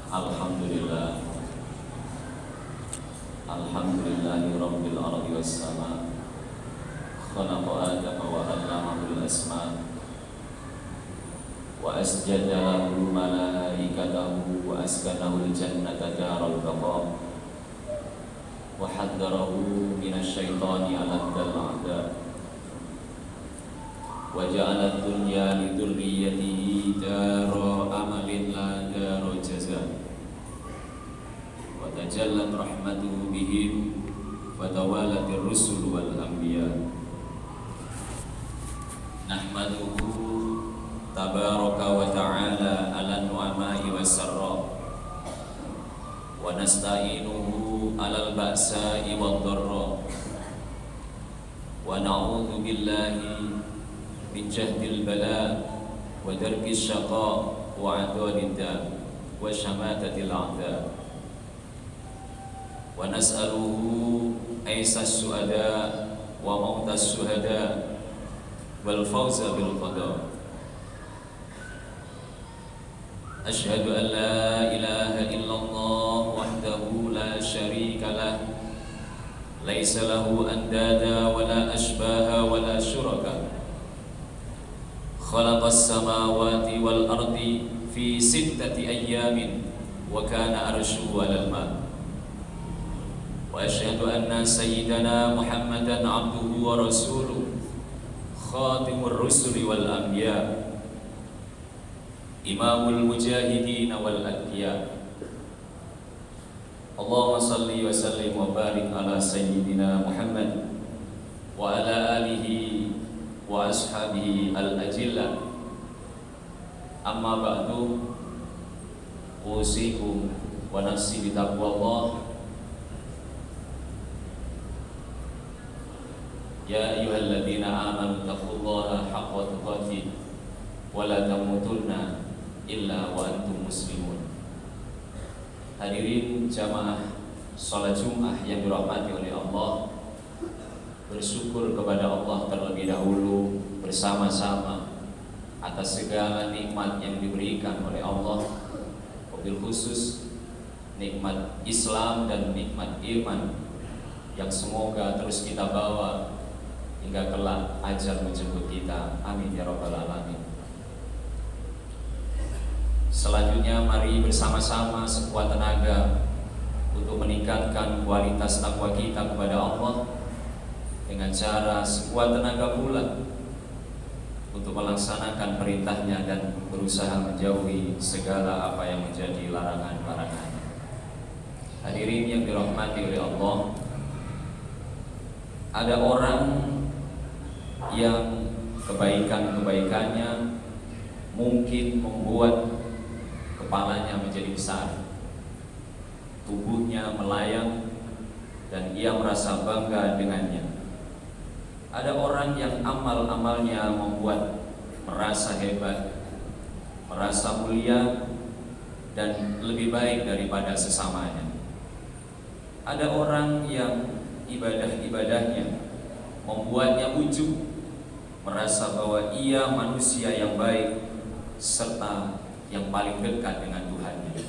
Alhamdulillah, Alhamdulillahi Rabbil ardi was sama. Khalaqa Adama wa 'allamahul asma. Wa asjada lahu malaikatahu wa askanahul jannata daral baqa. Wa haddarahu minasy syaitani 'alal a'da. Wa ja'ala ad-dunya li dzurriyyatihi dara amalin la dara jazaa. Tajallat rahmatuhu bihim fatawalatir rusul wal anbiya. Nahmaduhu tabaraka wa ta'ala ala nu'amai was sarra wa nasta'inuhu alal ba'sa'i wad dharra wa na'udzu billahi min jahdil bala wa darkis syaqa wa 'adwadid da wa syamatatil a'da. Wa nas'aluhu aisas su'ada wa mautas suhada wal fawza bil qada. Asyhadu an la ilaha illallah wahdahu la syarika lah, laisa lahu andada wa la ashbaha wa la syuraka. Khalaqas samawati wal ardi fi sittati ayyamin wa kana arshuhu 'alal ma'. Wa asyhadu anna sayyidana Muhammadan abduhu wa rasuluh, khatimur rusuli wal anbiya, imamul mujahidin wal atqiya. Allahumma salli wa sallim wa barik ala sayyidina Muhammad wa ala alihi wa ashabihi al-ajillah. Amma ba'du, usikum wa nafsi bi taqwallah. Ya ayyuhalladzina amanu taqullaha haqqa tuqatih wa la tamutunna illa wa antum muslimun. Hadirin jamaah salat Jumat yang dirahmati oleh Allah, bersyukur kepada Allah terlebih dahulu bersama-sama atas segala nikmat yang diberikan oleh Allah, wabil khusus nikmat Islam dan nikmat iman yang semoga terus kita bawa hingga kelak ajal menjemput kita. Amin ya rabbal alamin. Selanjutnya mari bersama-sama sekuat tenaga untuk meningkatkan kualitas takwa kita kepada Allah dengan cara sekuat tenaga pula untuk melaksanakan perintahnya dan berusaha menjauhi segala apa yang menjadi larangan-larangannya. Hadirin yang dirahmati oleh Allah, ada orang yang kebaikan-kebaikannya mungkin membuat kepalanya menjadi besar, tubuhnya melayang, dan ia merasa bangga dengannya. Ada orang yang amal-amalnya membuat merasa hebat, merasa mulia, dan lebih baik daripada sesamanya. Ada orang yang ibadah-ibadahnya membuatnya ujub, merasa bahwa ia manusia yang baik serta yang paling dekat dengan Tuhannya.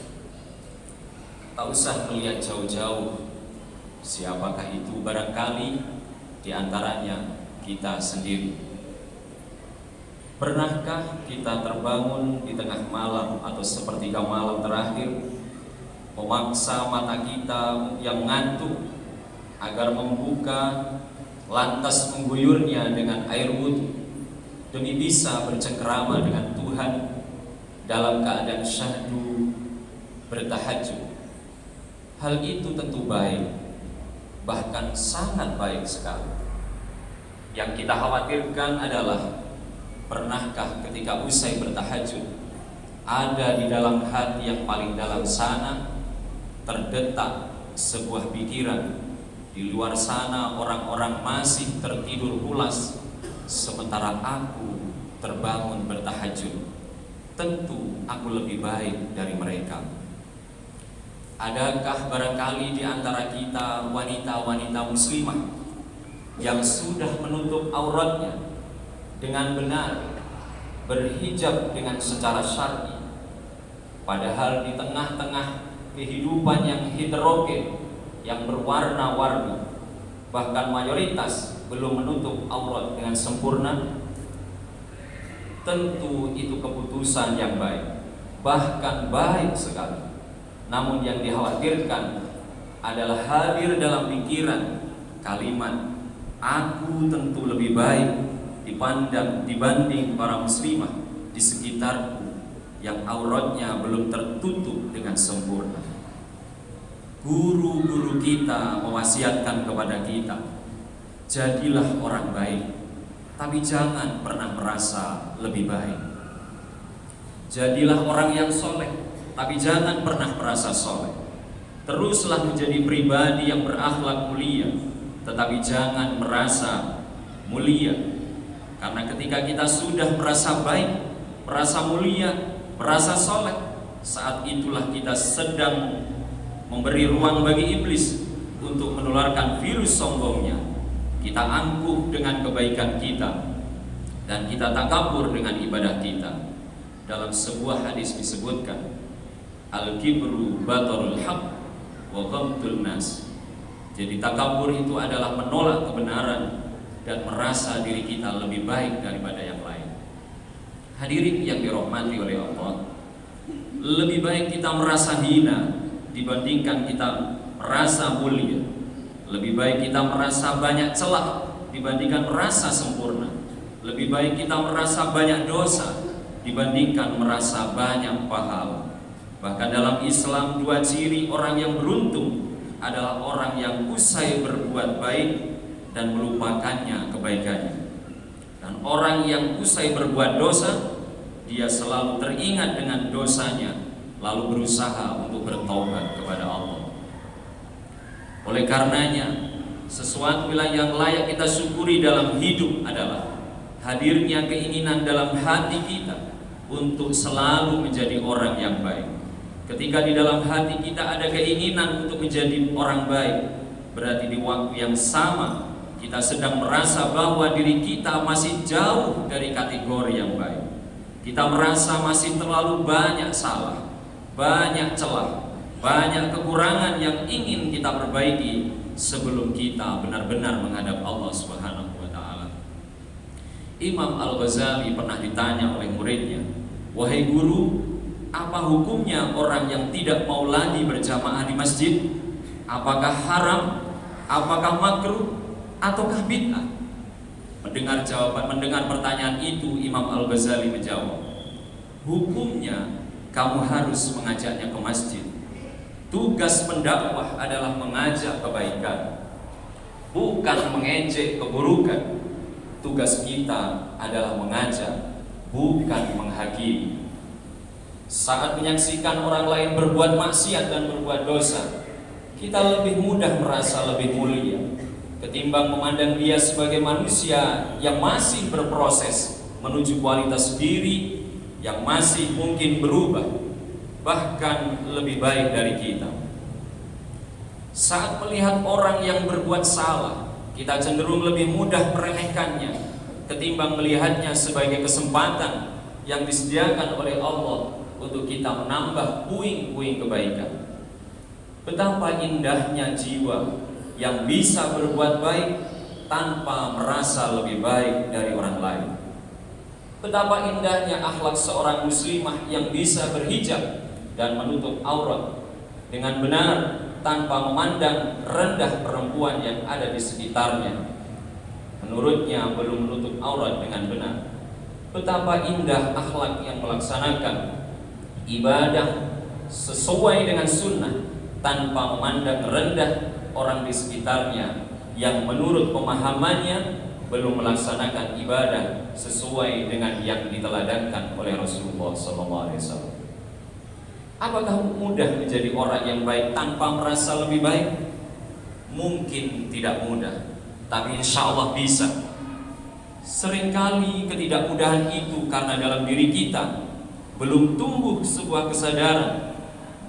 Tak usah melihat jauh-jauh siapakah itu, barangkali di antaranya kita sendiri. Pernahkah kita terbangun di tengah malam atau sepertiga malam terakhir, memaksa mata kita yang ngantuk agar membuka, lantas mengguyurnya dengan air wudhu demi bisa bercengkerama dengan Tuhan dalam keadaan syahdu bertahajud? Hal itu tentu baik, bahkan sangat baik sekali. Yang kita khawatirkan adalah, pernahkah ketika usai bertahajud ada di dalam hati yang paling dalam sana terdetak sebuah pikiran, di luar sana orang-orang masih tertidur pulas sementara aku terbangun bertahajud. Tentu aku lebih baik dari mereka. Adakah barangkali di antara kita wanita-wanita muslimah yang sudah menutup auratnya dengan benar, berhijab dengan secara syar'i, Padahal di tengah-tengah kehidupan yang heterogen, yang berwarna-warni, bahkan mayoritas belum menutup aurat dengan sempurna, tentu itu keputusan yang baik, bahkan baik sekali. Namun yang dikhawatirkan adalah hadir dalam pikiran kalimat "aku tentu lebih baik dibanding para muslimah di sekitarku yang auratnya belum tertutup dengan sempurna." Guru-guru kita mewasiatkan kepada kita, jadilah orang baik, tapi jangan pernah merasa lebih baik. Jadilah orang yang soleh, tapi jangan pernah merasa soleh. Teruslah menjadi pribadi yang berakhlak mulia, tetapi jangan merasa mulia. Karena ketika kita sudah merasa baik, merasa mulia, merasa soleh, saat itulah kita sedang memberi ruang bagi iblis untuk menularkan virus sombongnya. Kita angkuh dengan kebaikan kita, dan kita takabur dengan ibadah kita. Dalam sebuah hadis disebutkan, al-kibru batarul haq wa ghamtun nas. Jadi takabur itu adalah menolak kebenaran dan merasa diri kita lebih baik daripada yang lain. Hadirin yang dirahmati oleh Allah, lebih baik kita merasa hina dibandingkan kita merasa mulia. Lebih baik kita merasa banyak celah dibandingkan merasa sempurna. Lebih baik kita merasa banyak dosa dibandingkan merasa banyak pahala. Bahkan dalam Islam, dua ciri orang yang beruntung adalah orang yang usai berbuat baik dan melupakannya kebaikannya, dan orang yang usai berbuat dosa, dia selalu teringat dengan dosanya lalu berusaha untuk bertaubat kepada Allah. Oleh karenanya, sesuatu yang layak kita syukuri dalam hidup adalah hadirnya keinginan dalam hati kita untuk selalu menjadi orang yang baik. Ketika di dalam hati kita ada keinginan untuk menjadi orang baik, berarti di waktu yang sama kita sedang merasa bahwa diri kita masih jauh dari kategori yang baik. Kita merasa masih terlalu banyak salah, banyak celah, banyak kekurangan yang ingin kita perbaiki sebelum kita benar-benar menghadap Allah Subhanahu wa taala. Imam Al-Ghazali pernah ditanya oleh muridnya, "Wahai guru, apa hukumnya orang yang tidak mau lagi berjamaah di masjid? Apakah haram? Apakah makruh? Ataukah bid'ah?" Mendengar pertanyaan itu, Imam Al-Ghazali menjawab, "Hukumnya kamu harus mengajaknya ke masjid. Tugas pendakwah adalah mengajak kebaikan, bukan mengejek keburukan. Tugas kita adalah mengajak, bukan menghakimi." Saat menyaksikan orang lain berbuat maksiat dan berbuat dosa, kita lebih mudah merasa lebih mulia ketimbang memandang dia sebagai manusia yang masih berproses menuju kualitas diri yang masih mungkin berubah, bahkan lebih baik dari kita. Saat melihat orang yang berbuat salah, kita cenderung lebih mudah meremehkannya ketimbang melihatnya sebagai kesempatan yang disediakan oleh Allah untuk kita menambah puing-puing kebaikan. Betapa indahnya jiwa yang bisa berbuat baik tanpa merasa lebih baik dari orang lain. Betapa indahnya akhlak seorang muslimah yang bisa berhijab dan menutup aurat dengan benar tanpa memandang rendah perempuan yang ada di sekitarnya. Menurutnya belum menutup aurat dengan benar. Betapa indah akhlak yang melaksanakan ibadah sesuai dengan sunnah tanpa memandang rendah orang di sekitarnya yang menurut pemahamannya belum melaksanakan ibadah sesuai dengan yang diteladankan oleh Rasulullah SAW. Apakah mudah menjadi orang yang baik tanpa merasa lebih baik? Mungkin tidak mudah, tapi insya Allah bisa. Seringkali ketidakmudahan itu karena dalam diri kita belum tumbuh sebuah kesadaran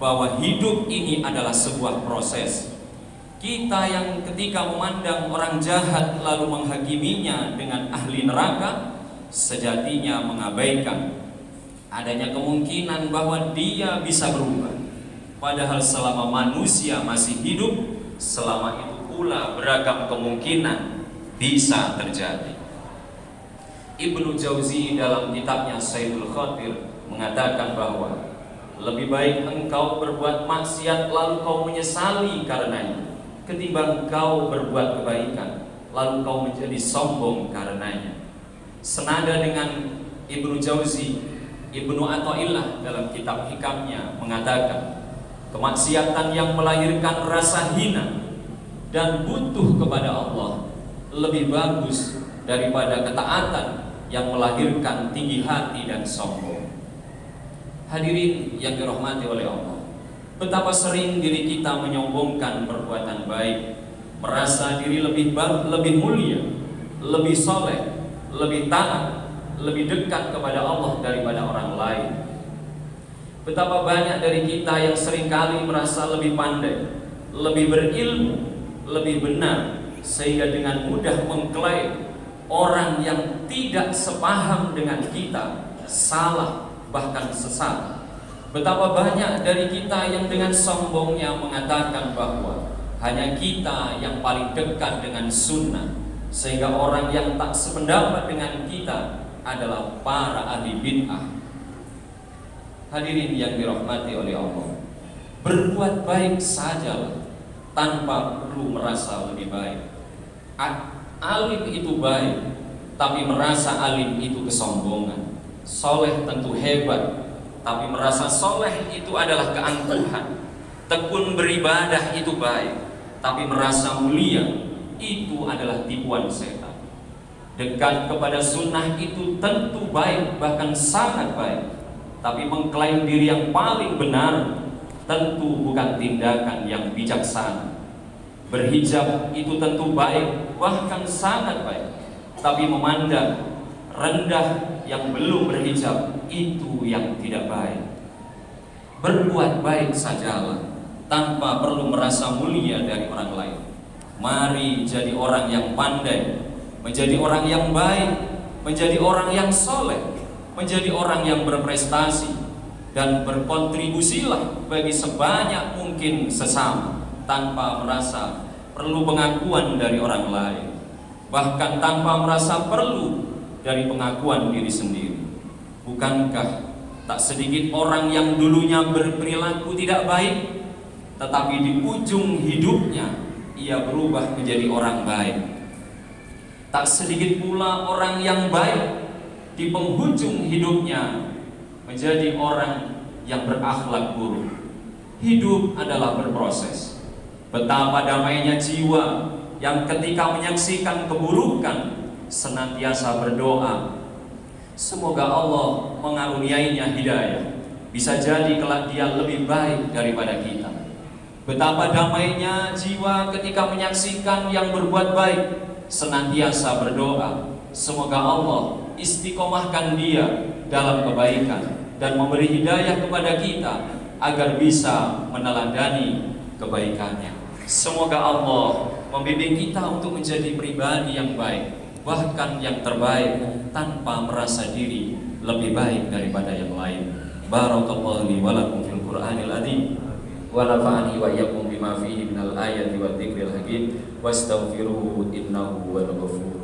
bahwa hidup ini adalah sebuah proses. Kita yang ketika memandang orang jahat lalu menghakiminya dengan ahli neraka, sejatinya mengabaikan adanya kemungkinan bahwa dia bisa berubah. Padahal selama manusia masih hidup, selama itu pula beragam kemungkinan bisa terjadi. Ibnu Jauzi dalam kitabnya Sayyidul Khatir mengatakan bahwa lebih baik engkau berbuat maksiat lalu kau menyesali karenanya, ketimbang kau berbuat kebaikan lalu kau menjadi sombong karenanya. Senada dengan Ibnu Jauzi, Ibnu Athaillah dalam kitab hikamnya mengatakan, kemaksiatan yang melahirkan rasa hina dan butuh kepada Allah lebih bagus daripada ketaatan yang melahirkan tinggi hati dan sombong. Hadirin yang dirahmati oleh Allah, betapa sering diri kita menyombongkan perbuatan baik, merasa diri lebih mulia, lebih soleh, lebih taat, lebih dekat kepada Allah daripada orang lain. Betapa banyak dari kita yang seringkali merasa lebih pandai, lebih berilmu, lebih benar, sehingga dengan mudah mengklaim orang yang tidak sepaham dengan kita salah, bahkan sesat. Betapa banyak dari kita yang dengan sombongnya mengatakan bahwa hanya kita yang paling dekat dengan sunnah, sehingga orang yang tak sependapat dengan kita adalah para ahli bid'ah. Hadirin yang dirahmati oleh Allah, berbuat baik sajalah tanpa perlu merasa lebih baik. Alim itu baik, tapi merasa alim itu kesombongan. Soleh tentu hebat, tapi merasa soleh itu adalah keangkuhan. Tekun beribadah itu baik, tapi merasa mulia itu adalah tipuan setan. Dekat kepada sunnah itu tentu baik, bahkan sangat baik, tapi mengklaim diri yang paling benar tentu bukan tindakan yang bijaksana. Berhijab itu tentu baik, bahkan sangat baik, tapi memandang rendah yang belum berhijab itu yang tidak baik. Berbuat baik sajalah tanpa perlu merasa mulia dari orang lain. Mari jadi orang yang pandai, menjadi orang yang baik, menjadi orang yang soleh, menjadi orang yang berprestasi, dan berkontribusilah bagi sebanyak mungkin sesama tanpa merasa perlu pengakuan dari orang lain, bahkan tanpa merasa perlu dari pengakuan diri sendiri. Bukankah tak sedikit orang yang dulunya berperilaku tidak baik, tetapi di ujung hidupnya ia berubah menjadi orang baik? Tak sedikit pula orang yang baik di penghujung hidupnya menjadi orang yang berakhlak buruk. Hidup adalah berproses. Betapa damainya jiwa yang ketika menyaksikan keburukan senantiasa berdoa, semoga Allah mengaruniainya hidayah, bisa jadi kelak dia lebih baik daripada kita. Betapa damainya jiwa ketika menyaksikan yang berbuat baik, senantiasa berdoa, semoga Allah istiqomahkan dia dalam kebaikan dan memberi hidayah kepada kita agar bisa meneladani kebaikannya. Semoga Allah membimbing kita untuk menjadi pribadi yang baik, bahkan yang terbaik, tanpa merasa diri lebih baik daripada yang lain. Barakallahu li wa lakum fil Qur'anil azim wa nafa'ani wa iyyakum bima fihi minal ayati wa dzikril hakim wastaghfiruhu innahu huwal ghafur.